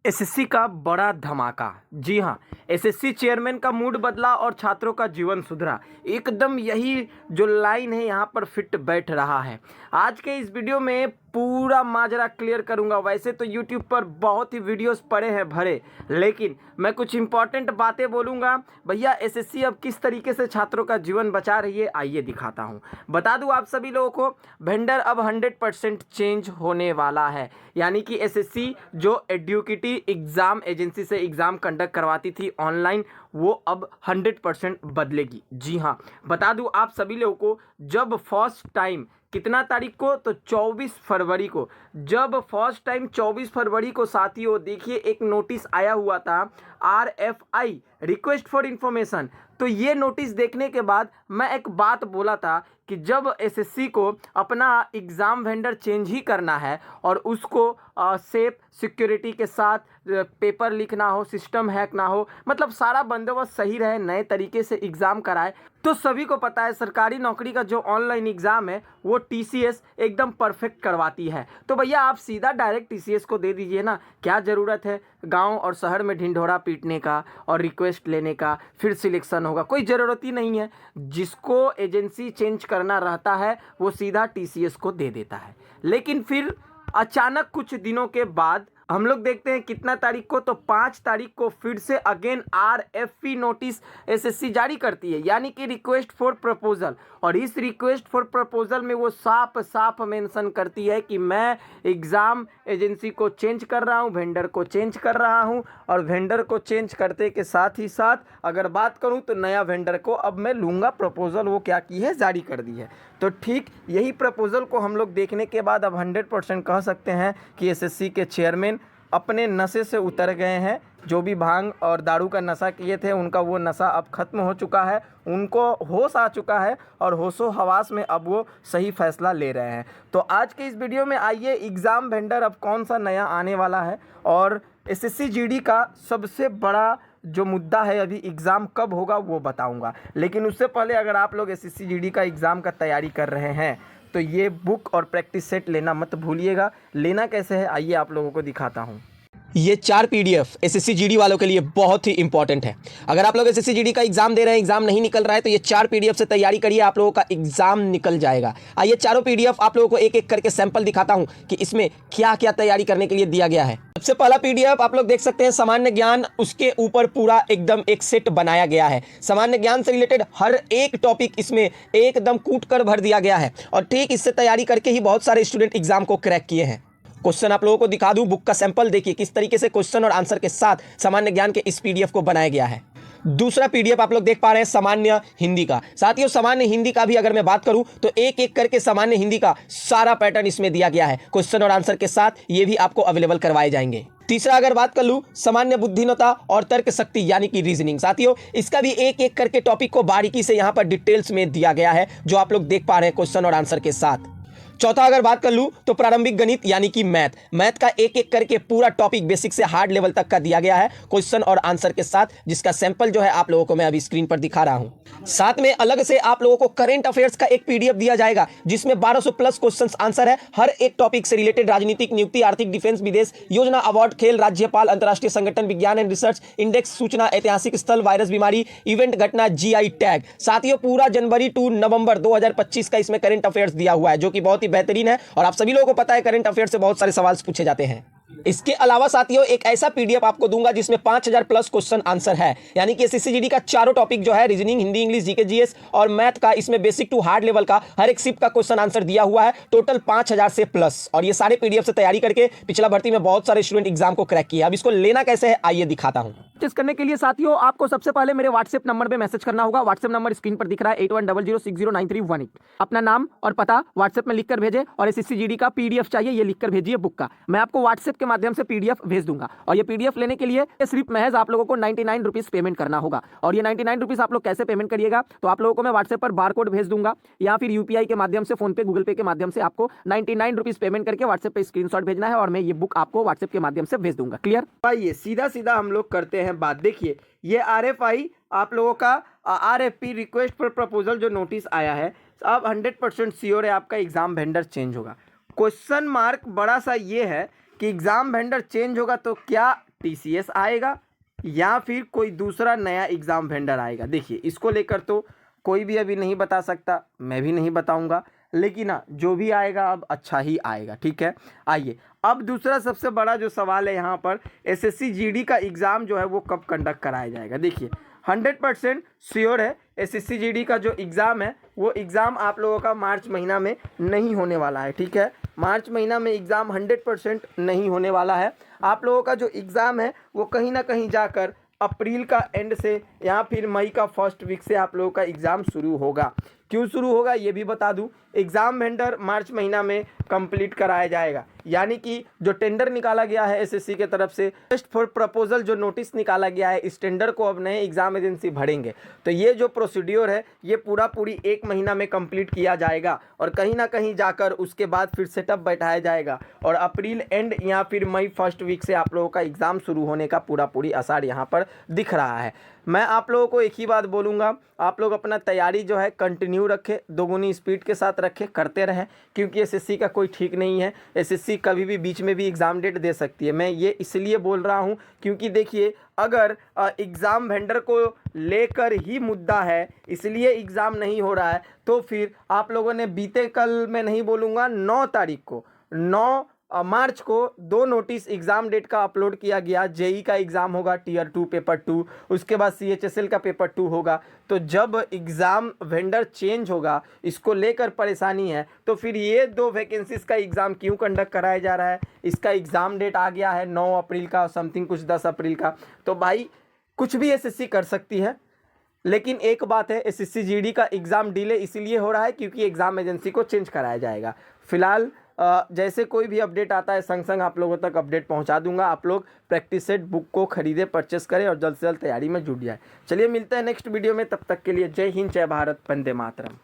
SSC का बड़ा धमाका। जी हाँ, एसएससी चेयरमैन का मूड बदला और छात्रों का जीवन सुधरा। एकदम यही जो लाइन है यहाँ पर फिट बैठ रहा है। आज के इस वीडियो में पूरा माजरा क्लियर करूंगा। वैसे तो यूट्यूब पर बहुत ही वीडियोस पड़े हैं भरे, लेकिन मैं कुछ इंपॉर्टेंट बातें बोलूंगा। भैया एसएससी अब किस तरीके से छात्रों का जीवन बचा रही है, आइए दिखाता हूँ। बता दूं आप सभी लोगों को, वेंडर अब 100% चेंज होने वाला है। यानी कि एसएससी जो एडुकेटिव एग्ज़ाम एजेंसी से एग्ज़ाम कंडक्ट करवाती थी ऑनलाइन, वो अब 100% बदलेगी। जी हाँ, बता दूं आप सभी लोगों को, जब फर्स्ट टाइम कितना तारीख को, तो 24 फरवरी को, जब फर्स्ट टाइम 24 फरवरी को साथियों देखिए एक नोटिस आया हुआ था, RFI रिक्वेस्ट फॉर इंफॉर्मेशन। तो ये नोटिस देखने के बाद मैं एक बात बोला था कि जब एसएससी को अपना एग्ज़ाम वेंडर चेंज ही करना है और उसको सेफ सिक्योरिटी के साथ पेपर लीक ना हो, सिस्टम हैक ना हो, मतलब सारा बंदोबस्त सही रहे, नए तरीके से एग्ज़ाम कराए, तो सभी को पता है सरकारी नौकरी का जो ऑनलाइन एग्ज़ाम है वो टीसीएस एकदम परफेक्ट करवाती है। तो भैया आप सीधा डायरेक्ट टीसीएस को दे दीजिए ना, क्या ज़रूरत है गांव और शहर में ढिंढोरा पीटने का और रिक्वेस्ट लेने का, फिर सिलेक्शन होगा, कोई ज़रूरत ही नहीं है। जिसको एजेंसी चेंज करना रहता है वो सीधा टीसीएस को दे देता है। लेकिन फिर अचानक कुछ दिनों के बाद हम लोग देखते हैं कितना तारीख को, तो 5 तारीख को फिर से अगेन RFP नोटिस एसएससी जारी करती है, यानी कि रिक्वेस्ट फॉर प्रपोजल। और इस रिक्वेस्ट फॉर प्रपोजल में वो साफ साफ मेंशन करती है कि मैं एग्ज़ाम एजेंसी को चेंज कर रहा हूँ, वेंडर को चेंज कर रहा हूँ, और वेंडर को चेंज करते के साथ ही साथ अगर बात करूँ तो नया वेंडर को अब मैं लूँगा। प्रपोजल वो क्या की है, जारी कर दी है। तो ठीक यही प्रपोजल को हम लोग देखने के बाद अब 100% कह सकते हैं कि एसएससी के चेयरमैन अपने नशे से उतर गए हैं। जो भी भांग और दारू का नशा किए थे उनका वो नशा अब ख़त्म हो चुका है, उनको होश आ चुका है और होशो हवास में अब वो सही फैसला ले रहे हैं। तो आज के इस वीडियो में आइए एग्ज़ाम वेंडर अब कौन सा नया आने वाला है, और एसएससी जीडी का सबसे बड़ा जो मुद्दा है अभी एग्ज़ाम कब होगा वो बताऊंगा। लेकिन उससे पहले अगर आप लोग एसएससी जीडी का एग्ज़ाम का तैयारी कर रहे हैं तो ये बुक और प्रैक्टिस सेट लेना मत भूलिएगा। लेना कैसे है आइए आप लोगों को दिखाता हूँ। ये 4 पीडीएफ एसएससी जीडी वालों के लिए बहुत ही इंपॉर्टेंट है। अगर आप लोग एसएससी जीडी का एग्जाम दे रहे हैं, एग्जाम नहीं निकल रहा है, तो ये 4 पीडीएफ से तैयारी करिए, आप लोगों का एग्जाम निकल जाएगा। आइए चारों पीडीएफ आप लोगों को एक एक करके सैंपल दिखाता हूं कि इसमें क्या क्या तैयारी करने के लिए दिया गया है। सबसे पहला पीडीएफ आप लोग देख सकते हैं, सामान्य ज्ञान, उसके ऊपर पूरा एकदम एक सेट बनाया गया है। सामान्य ज्ञान से रिलेटेड हर एक टॉपिक इसमें एकदम कूट कर भर दिया गया है, और ठीक इससे तैयारी करके ही बहुत सारे स्टूडेंट एग्जाम को क्रैक किए हैं। क्वेश्चन आप लोगों को दिखा दूं, बुक का सैंपल देखिए किस तरीके से क्वेश्चन और आंसर के साथ सामान्य ज्ञान के इस पीडीएफ को बनाया गया है। दूसरा पीडीएफ आप लोग देख पा रहे हैं सामान्य हिंदी का। साथियों सामान्य हिंदी का भी अगर मैं बात करूं तो एक एक करके सामान्य हिंदी का सारा पैटर्न इसमें दिया गया है, क्वेश्चन और आंसर के साथ ये भी आपको अवेलेबल करवाए जाएंगे। तीसरा अगर बात कर लूं, सामान्य बुद्धिमत्ता और तर्क शक्ति यानी कि रीजनिंग। साथियों इसका भी एक एक करके टॉपिक को बारीकी से यहां पर डिटेल्स में दिया गया है, जो आप लोग देख पा रहे हैं क्वेश्चन और आंसर के साथ। चौथा अगर बात कर लूं तो प्रारंभिक गणित यानी कि मैथ का एक एक करके पूरा टॉपिक बेसिक से हार्ड लेवल तक का दिया गया है, क्वेश्चन और आंसर के साथ, जिसका सैंपल जो है आप लोगों को मैं अभी स्क्रीन पर दिखा रहा हूं। साथ में अलग से आप लोगों को करंट अफेयर्स का एक पीडीएफ दिया जाएगा, जिसमें 1200 प्लस क्वेश्चन आंसर है, हर एक टॉपिक से रिलेटेड, राजनीतिक, नियुक्ति, आर्थिक, डिफेंस, विदेश, योजना, अवार्ड, खेल, राज्यपाल, अंतर्राष्ट्रीय संगठन, विज्ञान एंड रिसर्च, इंडेक्स, सूचना, ऐतिहासिक स्थल, वायरस बीमारी, इवेंट, घटना, जीआई टैग। साथियों पूरा जनवरी टू नवंबर 2025 का इसमें करंट अफेयर्स दिया हुआ है, जो कि बहुत ही बेहतरीन है, और आप सभी लोगों को पता है करंट अफेयर से बहुत सारे सवाल पूछे जाते हैं। इसके अलावा साथियों एक ऐसा पीडीएफ आपको दूंगा जिसमें 5000 प्लस क्वेश्चन आंसर है, यानी कि एसएससी जीडी का चारों टॉपिक जो है, reasoning, Hindi, English, GK, GS और मैथ का, इसमें बेसिक टू हार्ड लेवल का हर एक शिफ्ट का क्वेश्चन आंसर दिया हुआ है, टोटल 5000 से प्लस। और ये सारे पीडीएफ से तैयारी करके पिछला भर्ती में बहुत सारे स्टूडेंट एग्जाम को क्रैक किया। अब इसको लेना कैसे है आइए दिखाता हूं। प्रैक्टिस करने के लिए साथियों आपको सबसे पहले मेरे व्हाट्सएप नंबर पे मैसेज करना होगा। व्हाट्सएप नंबर स्क्रीन पर दिख रहा है 8100609318। अपना नाम और पता व्हाट्सएप में लिखकर भेजें, और एसएससी जीडी का पीडीएफ चाहिए ये लिखकर भेजिए बुक का। मैं आपको व्हाट्सएप के माध्यम से पीडीएफ भेज दूंगा, और ये पीडीएफ लेने के लिए सिर्फ महज आप लोगों को 99 रुपीज़ पेमेंट करना होगा। और ये 99 रुपीज़ आप लोग कैसे पेमेंट करिएगा, तो आप लोगों को मैं व्हाट्सएप पर बार कोड भेज दूंगा, या फिर यूपीआई के माध्यम से, फोन पे, गूगल पे के माध्यम से आपको 99 रुपीज़ पेमेंट करके व्हाट्सएप पे स्क्रीनशॉट भेजना है, और मैं ये बुक आपको व्हाट्सएप के माध्यम से भेज दूंगा। क्लियर? आइए सीधा सीधा हम लोग करते हैं बात। देखिए ये RFI आप लोगों का RFP रिक्वेस्ट फॉर प्रपोजल जो नोटिस आया है, अब 100% श्योर है आपका एग्जाम वेंडर चेंज होगा। क्वेश्चन मार्क बड़ा सा ये है कि एग्जाम वेंडर चेंज होगा तो क्या TCS आएगा या फिर कोई दूसरा नया एग्ज़ाम वेंडर आएगा। देखिए इसको लेकर तो कोई भी अभी नहीं बता सकता, मैं भी नहीं बताऊंगा, लेकिन हाँ जो भी आएगा अब अच्छा ही आएगा, ठीक है। आइए अब दूसरा सबसे बड़ा जो सवाल है यहाँ पर, SSC GD का एग्ज़ाम जो है वो कब कंडक्ट कराया जाएगा। देखिए 100% श्योर है SSC GD का जो एग्ज़ाम है वो एग्ज़ाम आप लोगों का मार्च महीना में नहीं होने वाला है, ठीक है। मार्च महीना में एग्ज़ाम 100% नहीं होने वाला है। आप लोगों का जो एग्ज़ाम है वो कहीं ना कहीं जाकर अप्रैल का एंड से या फिर मई का फर्स्ट वीक से आप लोगों का एग्ज़ाम शुरू होगा। क्यों शुरू होगा ये भी बता दूं, एग्ज़ाम वेंडर मार्च महीना में कंप्लीट कराया जाएगा, यानी कि जो टेंडर निकाला गया है SSC के तरफ से, टेस्ट फॉर प्रपोजल जो नोटिस निकाला गया है, इस टेंडर को अब नए एग्ज़ाम एजेंसी भरेंगे। तो ये जो प्रोसीड्योर है ये पूरी 1 महीना में कंप्लीट किया जाएगा और कहीं ना कहीं जाकर उसके बाद फिर सेटअप बैठाया जाएगा और अप्रैल एंड या फिर मई फर्स्ट वीक से आप लोगों का एग्ज़ाम शुरू होने का पूरी आसार यहाँ पर दिख रहा है। मैं आप लोगों को एक ही बात बोलूँगा, आप लोग अपना तैयारी जो है कंटिन्यू रखें, दोगुनी स्पीड के साथ रखें, करते रहें, क्योंकि SSC का कोई ठीक नहीं है। SSC कभी भी बीच में भी एग्ज़ाम डेट दे सकती है। मैं ये इसलिए बोल रहा हूँ क्योंकि देखिए अगर एग्ज़ाम वेंडर को लेकर ही मुद्दा है इसलिए एग्ज़ाम नहीं हो रहा है, तो फिर आप लोगों ने बीते कल मैं नहीं बोलूँगा 9 तारीख को 9 मार्च को 2 नोटिस एग्ज़ाम डेट का अपलोड किया गया। जेई का एग्ज़ाम होगा टियर 2 पेपर 2, उसके बाद CHSL का पेपर 2 होगा। तो जब एग्ज़ाम वेंडर चेंज होगा, इसको लेकर परेशानी है, तो फिर ये 2 वैकेंसीज का एग्ज़ाम क्यों कंडक्ट कराया जा रहा है। इसका एग्ज़ाम डेट आ गया है 9 अप्रैल का, समथिंग कुछ 10 अप्रैल का। तो भाई कुछ भी SSC कर सकती है, लेकिन एक बात है SSC GD का एग्ज़ाम डिले इसलिए हो रहा है क्योंकि एग्ज़ाम एजेंसी को चेंज कराया जाएगा। फिलहाल जैसे कोई भी अपडेट आता है संग संग आप लोगों तक अपडेट पहुंचा दूंगा। आप लोग प्रैक्टिस सेट बुक को खरीदे, परचेस करें और जल्द से जल्द तैयारी में जुट जाए। चलिए मिलते हैं नेक्स्ट वीडियो में, तब तक के लिए जय हिंद, जय भारत, वंदे मातरम।